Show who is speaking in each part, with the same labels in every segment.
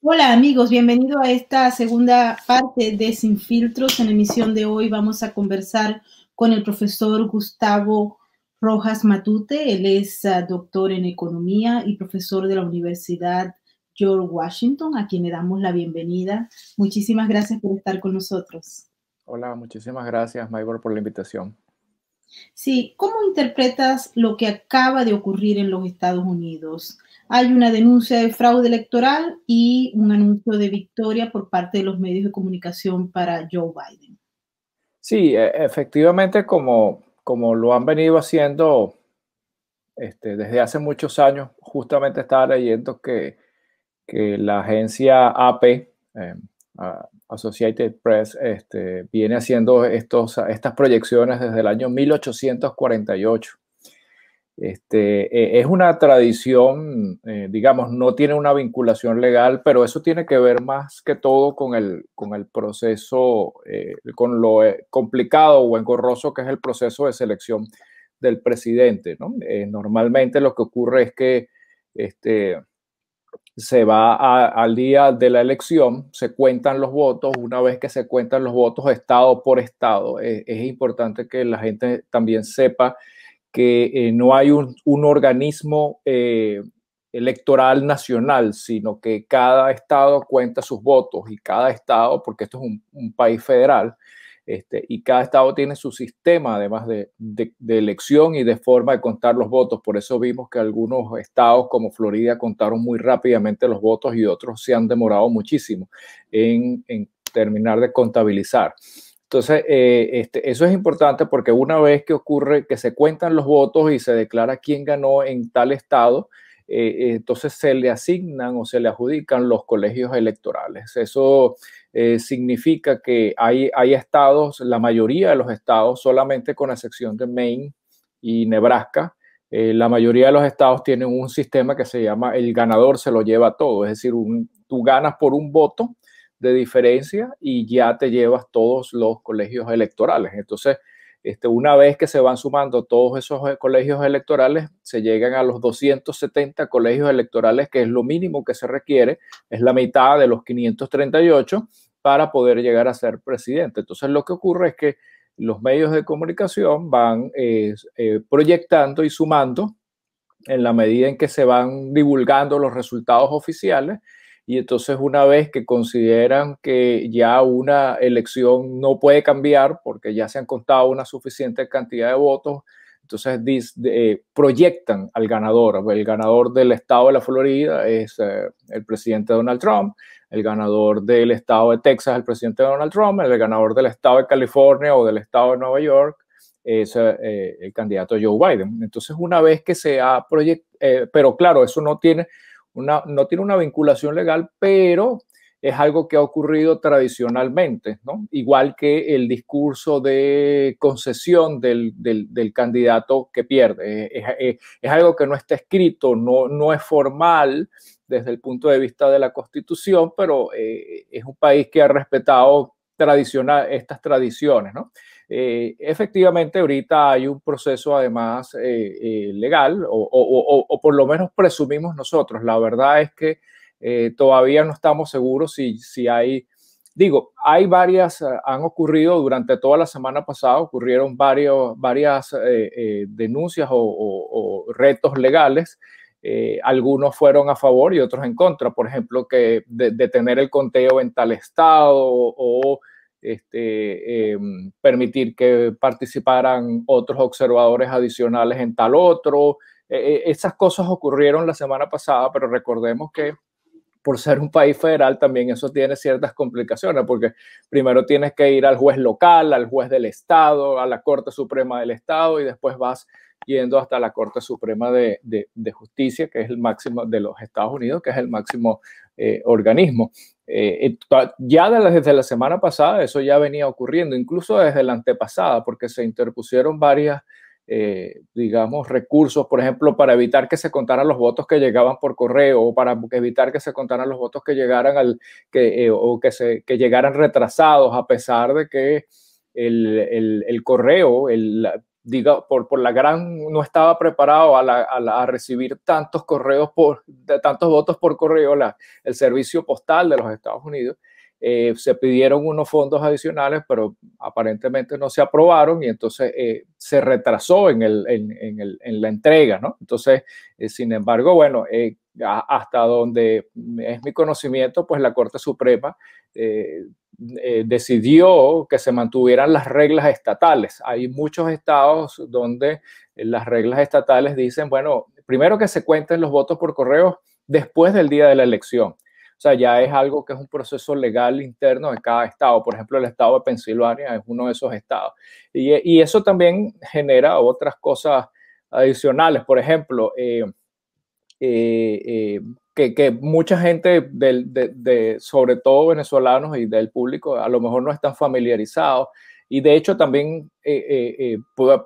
Speaker 1: Hola amigos, bienvenido a esta segunda parte de Sin Filtros. En la emisión de hoy vamos a conversar con el profesor Gustavo Rojas Matute. Él es doctor en economía y profesor de la Universidad George Washington, a quien le damos la bienvenida. Muchísimas gracias por estar con nosotros.
Speaker 2: Hola, muchísimas gracias, Maybor, por la invitación.
Speaker 1: Sí, ¿cómo interpretas lo que acaba de ocurrir en los Estados Unidos? Hay una denuncia de fraude electoral y un anuncio de victoria por parte de los medios de comunicación para Joe Biden.
Speaker 2: Sí, efectivamente, como lo han venido haciendo desde hace muchos años, justamente estaba leyendo que la agencia AP, Associated Press, viene haciendo estas proyecciones desde el año 1848. Es una tradición, digamos, no tiene una vinculación legal, pero eso tiene que ver más que todo con el proceso, con lo complicado o engorroso que es el proceso de selección del presidente, ¿no? Normalmente lo que ocurre es que este, se va al día de la elección, se cuentan los votos, una vez que se cuentan los votos estado por estado, es importante que la gente también sepa que no hay un organismo electoral nacional, sino que cada estado cuenta sus votos y cada estado, porque esto es un país federal, y cada estado tiene su sistema además de elección y de forma de contar los votos. Por eso vimos que algunos estados como Florida contaron muy rápidamente los votos y otros se han demorado muchísimo en terminar de contabilizar. Entonces, eso es importante porque una vez que ocurre que se cuentan los votos y se declara quién ganó en tal estado, entonces se le asignan o se le adjudican los colegios electorales. Eso significa que hay estados, la mayoría de los estados, solamente con excepción de Maine y Nebraska, la mayoría de los estados tienen un sistema que se llama el ganador se lo lleva todo, es decir, tú ganas por un voto de diferencia y ya te llevas todos los colegios electorales. Entonces, una vez que se van sumando todos esos colegios electorales, se llegan a los 270 colegios electorales, que es lo mínimo que se requiere, es la mitad de los 538 para poder llegar a ser presidente. Entonces, lo que ocurre es que los medios de comunicación van proyectando y sumando en la medida en que se van divulgando los resultados oficiales y entonces una vez que consideran que ya una elección no puede cambiar porque ya se han contado una suficiente cantidad de votos, entonces proyectan al ganador. El ganador del estado de la Florida es el presidente Donald Trump, el ganador del estado de Texas el presidente Donald Trump, el ganador del estado de California o del estado de Nueva York es el candidato Joe Biden. Entonces, una vez que se ha proyectado, pero claro, eso no tiene una vinculación legal, pero es algo que ha ocurrido tradicionalmente, ¿no? Igual que el discurso de concesión del candidato que pierde. Es algo que no está escrito, no es formal desde el punto de vista de la Constitución, pero es un país que ha respetado estas tradiciones, ¿no? Efectivamente, ahorita hay un proceso además legal, o por lo menos presumimos nosotros. La verdad es que todavía no estamos seguros si hay, digo, hay varias, han ocurrido durante toda la semana pasada, ocurrieron varias denuncias o retos legales. Algunos fueron a favor y otros en contra, por ejemplo, que detener el conteo en tal estado o permitir que participaran otros observadores adicionales en tal otro. Esas cosas ocurrieron la semana pasada, pero recordemos que por ser un país federal también eso tiene ciertas complicaciones, porque primero tienes que ir al juez local, al juez del estado, a la Corte Suprema del estado y después vas yendo hasta la Corte Suprema de Justicia, que es el máximo de los Estados Unidos, que es el máximo organismo. Ya desde la semana pasada eso ya venía ocurriendo, incluso desde la antepasada, porque se interpusieron varias digamos, recursos, por ejemplo, para evitar que se contaran los votos que llegaban por correo o para evitar que se contaran los votos que llegaran que llegaran retrasados, a pesar de que el correo, por la no estaba preparado a recibir tantos correos, tantos votos por correo, el servicio postal de los Estados Unidos. Se pidieron unos fondos adicionales, pero aparentemente no se aprobaron y entonces se retrasó en la entrega, ¿no? Entonces, sin embargo, bueno, hasta donde es mi conocimiento, pues la Corte Suprema decidió que se mantuvieran las reglas estatales. Hay muchos estados donde las reglas estatales dicen, bueno, primero que se cuenten los votos por correo después del día de la elección. O sea, ya es algo que es un proceso legal interno de cada estado. Por ejemplo, el estado de Pensilvania es uno de esos estados. Y eso también genera otras cosas adicionales. Por ejemplo, que mucha gente, sobre todo venezolanos y del público, a lo mejor no están familiarizados. Y de hecho también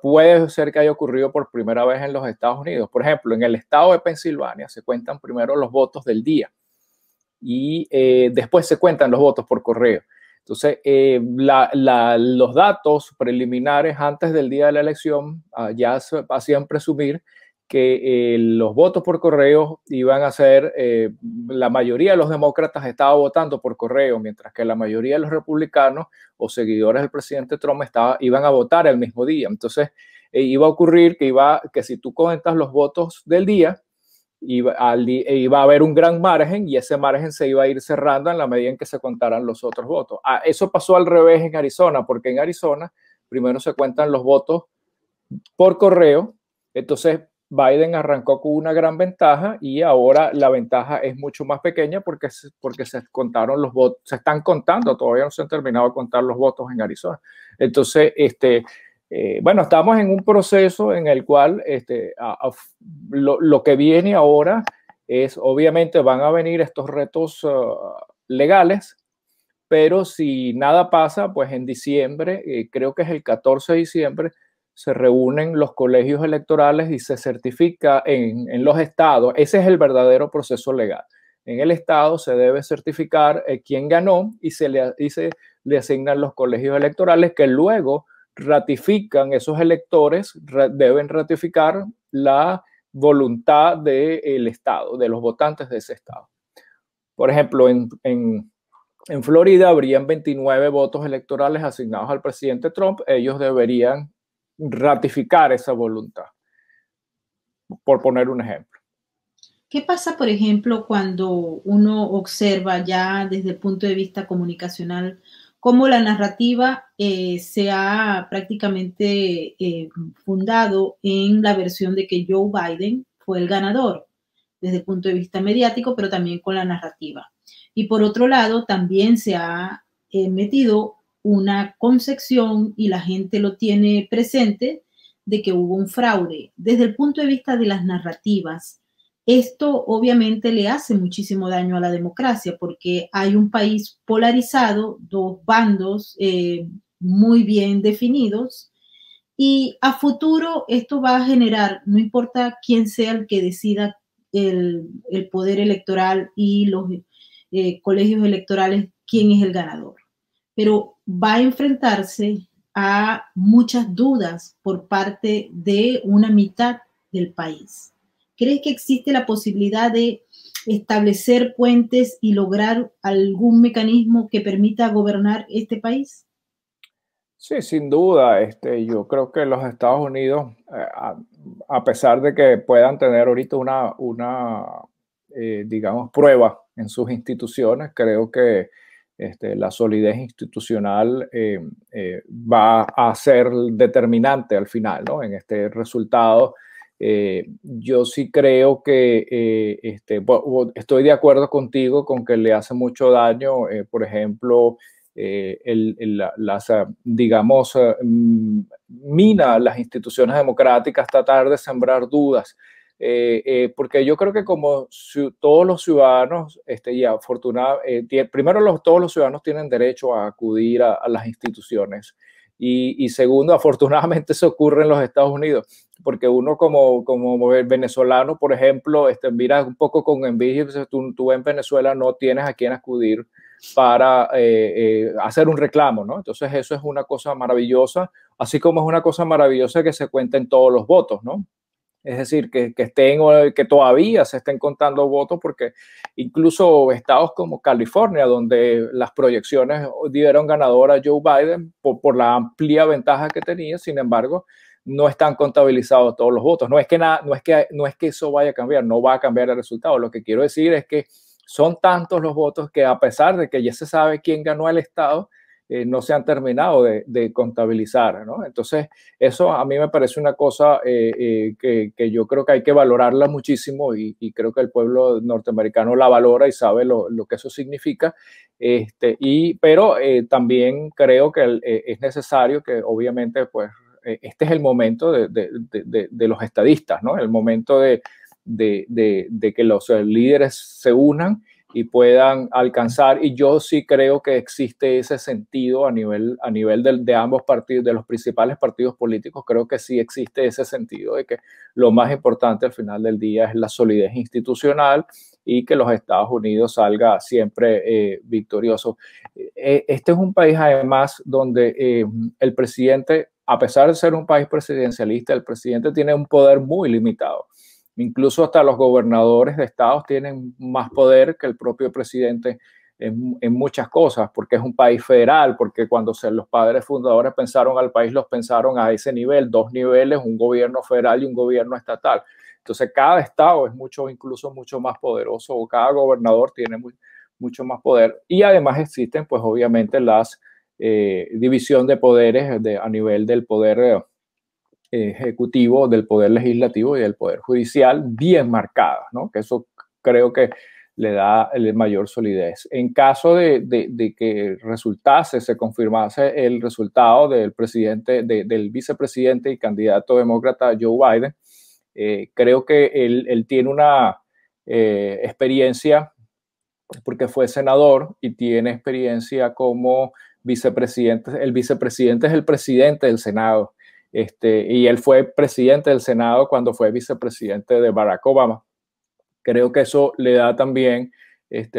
Speaker 2: puede ser que haya ocurrido por primera vez en los Estados Unidos. Por ejemplo, en el estado de Pensilvania se cuentan primero los votos del día y después se cuentan los votos por correo. Entonces, los datos preliminares antes del día de la elección ya se hacían presumir que los votos por correo iban a ser, la mayoría de los demócratas estaba votando por correo, mientras que la mayoría de los republicanos o seguidores del presidente Trump iban a votar el mismo día. Entonces, iba a ocurrir que si tú cuentas los votos del día, iba a haber un gran margen y ese margen se iba a ir cerrando en la medida en que se contaran los otros votos. Eso pasó al revés en Arizona, porque en Arizona primero se cuentan los votos por correo, entonces Biden arrancó con una gran ventaja y ahora la ventaja es mucho más pequeña porque se contaron los votos, se están contando, todavía no se han terminado de contar los votos en Arizona. Entonces, bueno, estamos en un proceso en el cual lo que viene ahora es, obviamente van a venir estos retos legales, pero si nada pasa, pues en diciembre, creo que es el 14 de diciembre, se reúnen los colegios electorales y se certifica en los estados. Ese es el verdadero proceso legal. En el estado se debe certificar quién ganó y se le asignan los colegios electorales que luego ratifican, esos electores deben ratificar la voluntad del estado, de los votantes de ese estado. Por ejemplo, en Florida habrían 29 votos electorales asignados al presidente Trump. Ellos deberían ratificar esa voluntad, por poner un ejemplo.
Speaker 1: ¿Qué pasa, por ejemplo, cuando uno observa ya desde el punto de vista comunicacional cómo la narrativa se ha prácticamente fundado en la versión de que Joe Biden fue el ganador desde el punto de vista mediático, pero también con la narrativa? Y por otro lado, también se ha metido una concepción y la gente lo tiene presente de que hubo un fraude. Desde el punto de vista de las narrativas, esto obviamente le hace muchísimo daño a la democracia porque hay un país polarizado, dos bandos muy bien definidos y a futuro esto va a generar, no importa quién sea el que decida el poder electoral y los colegios electorales, quién es el ganador, pero va a enfrentarse a muchas dudas por parte de una mitad del país. ¿Crees que existe la posibilidad de establecer puentes y lograr algún mecanismo que permita gobernar este país?
Speaker 2: Sí, sin duda. Yo creo que los Estados Unidos, a pesar de que puedan tener ahorita digamos, prueba en sus instituciones, creo que la solidez institucional va a ser determinante al final, ¿no? En este resultado. Yo sí creo que estoy de acuerdo contigo con que le hace mucho daño, por ejemplo, digamos, mina las instituciones democráticas, tratar de sembrar dudas. Porque yo creo que como todos los ciudadanos, y afortunadamente, primero todos los ciudadanos tienen derecho a acudir a las instituciones y segundo, afortunadamente eso ocurre en los Estados Unidos, porque uno como venezolano, por ejemplo, mira un poco con envidia, tú en Venezuela no tienes a quién acudir para hacer un reclamo, ¿no? Entonces eso es una cosa maravillosa, así como es una cosa maravillosa que se cuenten todos los votos, ¿no? Es decir, que todavía se estén contando votos, porque incluso estados como California, donde las proyecciones dieron ganador a Joe Biden por la amplia ventaja que tenía, sin embargo, no están contabilizados todos los votos. No es que eso vaya a cambiar, no va a cambiar el resultado. Lo que quiero decir es que son tantos los votos que, a pesar de que ya se sabe quién ganó el estado, no se han terminado de contabilizar, ¿no? Entonces, eso a mí me parece una cosa que yo creo que hay que valorarla muchísimo, y creo que el pueblo norteamericano la valora y sabe lo que eso significa. Pero también creo que es necesario que, obviamente, pues, este es el momento de los estadistas, ¿no? El momento de que los líderes se unan y puedan alcanzar, y yo sí creo que existe ese sentido a nivel de ambos partidos, de los principales partidos políticos. Creo que sí existe ese sentido de que lo más importante al final del día es la solidez institucional y que los Estados Unidos salga siempre victorioso. Este es un país, además, donde el presidente, a pesar de ser un país presidencialista, el presidente tiene un poder muy limitado. Incluso hasta los gobernadores de estados tienen más poder que el propio presidente en muchas cosas, porque es un país federal, porque cuando los padres fundadores pensaron al país, los pensaron a ese nivel, dos niveles, un gobierno federal y un gobierno estatal. Entonces cada estado es incluso mucho más poderoso, o cada gobernador tiene mucho más poder. Y además existen, pues, obviamente, las división de poderes a nivel del poder ejecutivo, del poder legislativo y del poder judicial, bien marcadas, ¿no? Que eso creo que le da mayor solidez. En caso de que se confirmase el resultado del del vicepresidente y candidato demócrata Joe Biden, creo que él tiene una experiencia, porque fue senador y tiene experiencia como vicepresidente. El vicepresidente es el presidente del Senado. Y él fue presidente del Senado cuando fue vicepresidente de Barack Obama. Creo que eso le da también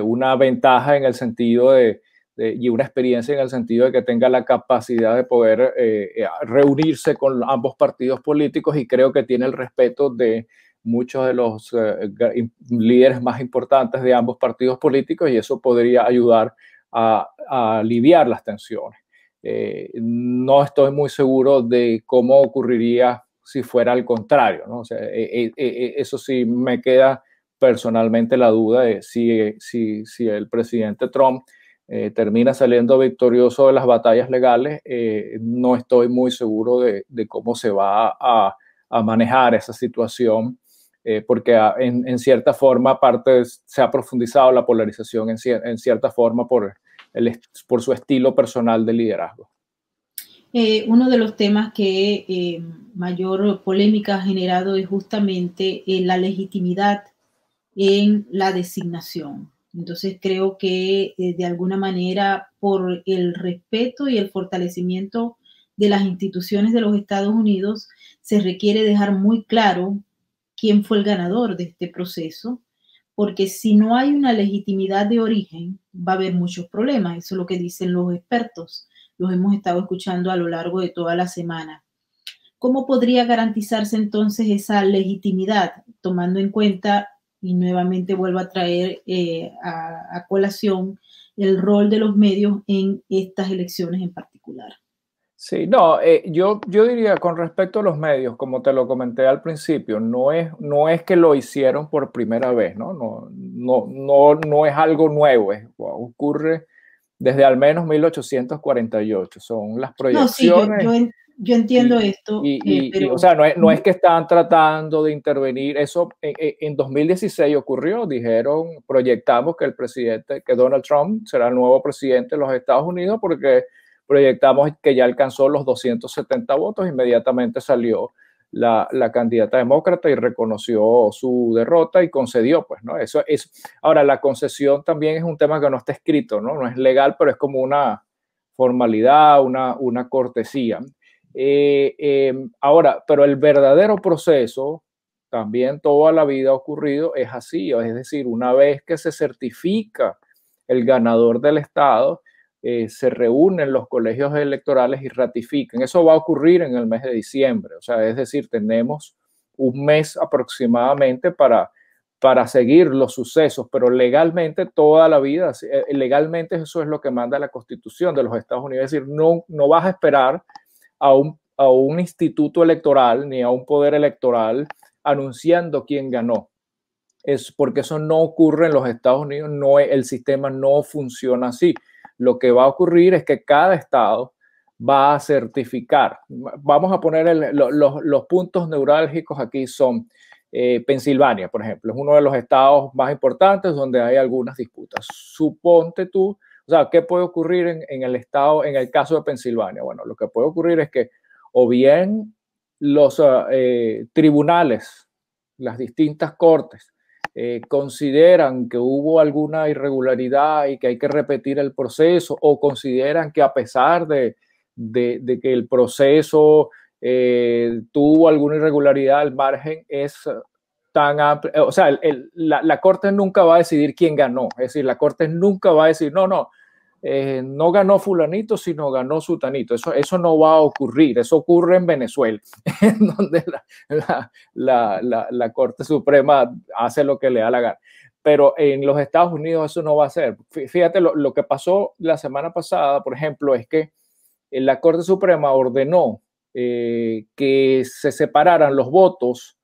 Speaker 2: una ventaja en el sentido y una experiencia en el sentido de que tenga la capacidad de poder reunirse con ambos partidos políticos, y creo que tiene el respeto de muchos de los líderes más importantes de ambos partidos políticos, y eso podría ayudar a aliviar las tensiones. No estoy muy seguro de cómo ocurriría si fuera al contrario, ¿no? O sea, eso sí me queda personalmente la duda de si el presidente Trump termina saliendo victorioso de las batallas legales. No estoy muy seguro de cómo se va a manejar esa situación, porque en cierta forma se ha profundizado la polarización en cierta forma por su estilo personal de liderazgo.
Speaker 1: Uno de los temas que mayor polémica ha generado es justamente la legitimidad en la designación. Entonces creo que de alguna manera, por el respeto y el fortalecimiento de las instituciones de los Estados Unidos, se requiere dejar muy claro quién fue el ganador de este proceso, porque si no hay una legitimidad de origen, va a haber muchos problemas. Eso es lo que dicen los expertos. Los hemos estado escuchando a lo largo de toda la semana. ¿Cómo podría garantizarse entonces esa legitimidad, tomando en cuenta, y nuevamente vuelvo a traer a colación, el rol de los medios en estas elecciones en particular?
Speaker 2: Sí, no, yo diría, con respecto a los medios, como te lo comenté al principio, no es que lo hicieron por primera vez, ¿no? No es algo nuevo, ocurre desde al menos 1848, son las
Speaker 1: No, sí,
Speaker 2: proyecciones.
Speaker 1: yo entiendo esto,
Speaker 2: O
Speaker 1: pero...
Speaker 2: sea, no es que están tratando de intervenir. Eso en 2016 ocurrió. Dijeron, proyectamos que Donald Trump será el nuevo presidente de los Estados Unidos, porque proyectamos que ya alcanzó los 270 votos. Inmediatamente salió la candidata demócrata y reconoció su derrota y concedió, pues, ¿no? Eso es. Ahora, la concesión también es un tema que no está escrito, ¿no? No es legal, pero es como una formalidad, una cortesía. Ahora, pero el verdadero proceso, también toda la vida ha ocurrido, es así, es decir, una vez que se certifica el ganador del estado, se reúnen los colegios electorales y ratifiquen. Eso va a ocurrir en el mes de diciembre. O sea, es decir, tenemos un mes aproximadamente para seguir los sucesos, pero legalmente toda la vida, legalmente eso es lo que manda la Constitución de los Estados Unidos. Es decir, no vas a esperar a un instituto electoral ni a un poder electoral anunciando quién ganó. Es porque eso no ocurre en los Estados Unidos, el sistema no funciona así. Lo que va a ocurrir es que cada estado va a certificar. Vamos a poner los puntos neurálgicos aquí son Pensilvania, por ejemplo, es uno de los estados más importantes donde hay algunas disputas. Suponte tú, o sea, ¿qué puede ocurrir en el estado, en el caso de Pensilvania? Bueno, lo que puede ocurrir es que o bien los tribunales, las distintas cortes, consideran que hubo alguna irregularidad y que hay que repetir el proceso, o consideran que a pesar de que el proceso tuvo alguna irregularidad, el margen es tan amplio. O sea, la Corte nunca va a decidir quién ganó. Es decir, la Corte nunca va a decir, no ganó fulanito, sino ganó sutanito. Eso no va a ocurrir. Eso ocurre en Venezuela, en donde la Corte Suprema hace lo que le da la gana. Pero en los Estados Unidos eso no va a ser. Fíjate, lo que pasó la semana pasada, por ejemplo, es que la Corte Suprema ordenó que se separaran los votos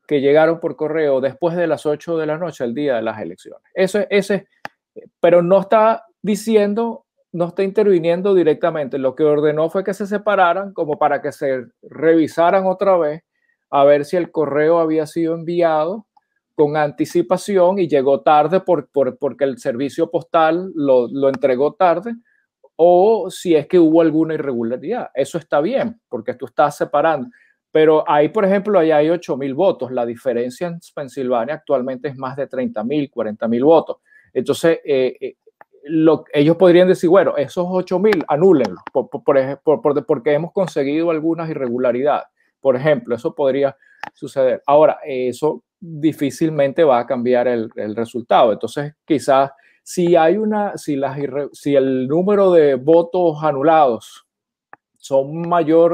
Speaker 2: que llegaron por correo después de las 8 de la noche, el día de las elecciones. Pero no está diciendo, no está interviniendo directamente. Lo que ordenó fue que se separaran como para que se revisaran otra vez a ver si el correo había sido enviado con anticipación y llegó tarde porque el servicio postal lo entregó tarde, o si es que hubo alguna irregularidad. Eso está bien, porque tú estás separando. Pero ahí, por ejemplo, allá hay 8,000 votos. La diferencia en Pensilvania actualmente es más de 30,000, 40,000 votos. Entonces, ellos podrían decir, bueno, esos 8,000, anúlenlos, porque hemos conseguido algunas irregularidades. Por ejemplo, eso podría suceder. Ahora, eso difícilmente va a cambiar el resultado. Entonces, quizás si el número de votos anulados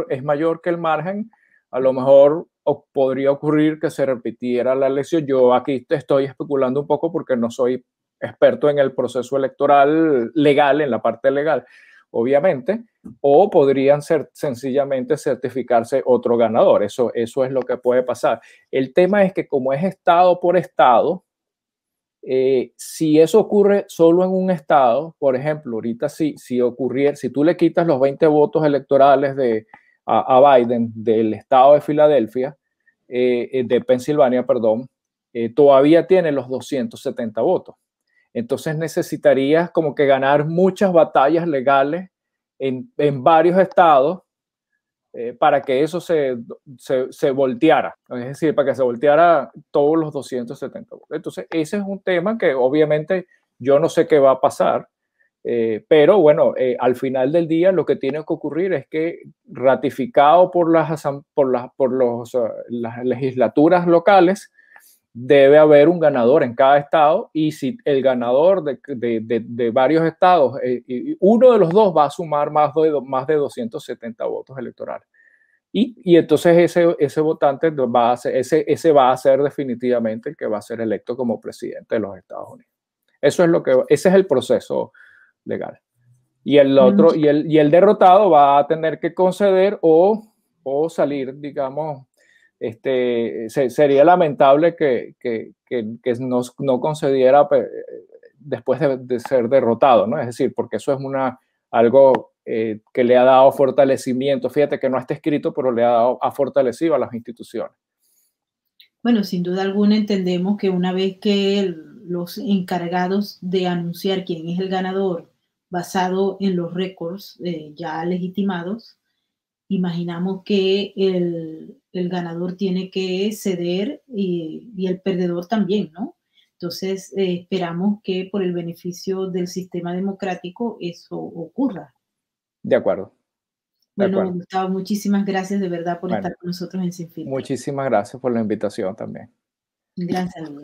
Speaker 2: es mayor que el margen, a lo mejor podría ocurrir que se repitiera la elección. Yo aquí te estoy especulando un poco porque no soy experto en el proceso electoral legal, en la parte legal, obviamente, o podrían sencillamente certificarse otro ganador. Eso es lo que puede pasar. El tema es que como es estado por estado, si eso ocurre solo en un estado, por ejemplo, ahorita si tú le quitas los 20 votos electorales a Biden del estado de Filadelfia, de Pensilvania, perdón, todavía tiene los 270 votos. Entonces necesitarías como que ganar muchas batallas legales en varios estados para que eso se volteara, es decir, para que se volteara todos los 270 votos. Entonces, ese es un tema que obviamente yo no sé qué va a pasar, pero bueno, al final del día lo que tiene que ocurrir es que ratificado por las legislaturas locales, debe haber un ganador en cada estado, y si el ganador de varios estados, uno de los dos va a sumar más de 270 votos electorales. Y entonces ese votante ese va a ser definitivamente el que va a ser electo como presidente de los Estados Unidos. Ese es el proceso legal. Y el otro, y el derrotado va a tener que conceder o salir, digamos. Sería lamentable que no concediera después de ser derrotado, ¿no? Es decir, porque eso es algo que le ha dado fortalecimiento. Fíjate que no está escrito, pero ha fortalecido a las instituciones.
Speaker 1: Bueno, sin duda alguna entendemos que una vez que los encargados de anunciar quién es el ganador, basado en los récords ya legitimados, imaginamos que el ganador tiene que ceder y el perdedor también, ¿no? Entonces, esperamos que por el beneficio del sistema democrático eso ocurra.
Speaker 2: De acuerdo.
Speaker 1: Bueno, Gustavo, muchísimas gracias de verdad por estar con nosotros en Sin Filtro.
Speaker 2: Muchísimas gracias por la invitación también.
Speaker 1: Un gran saludo.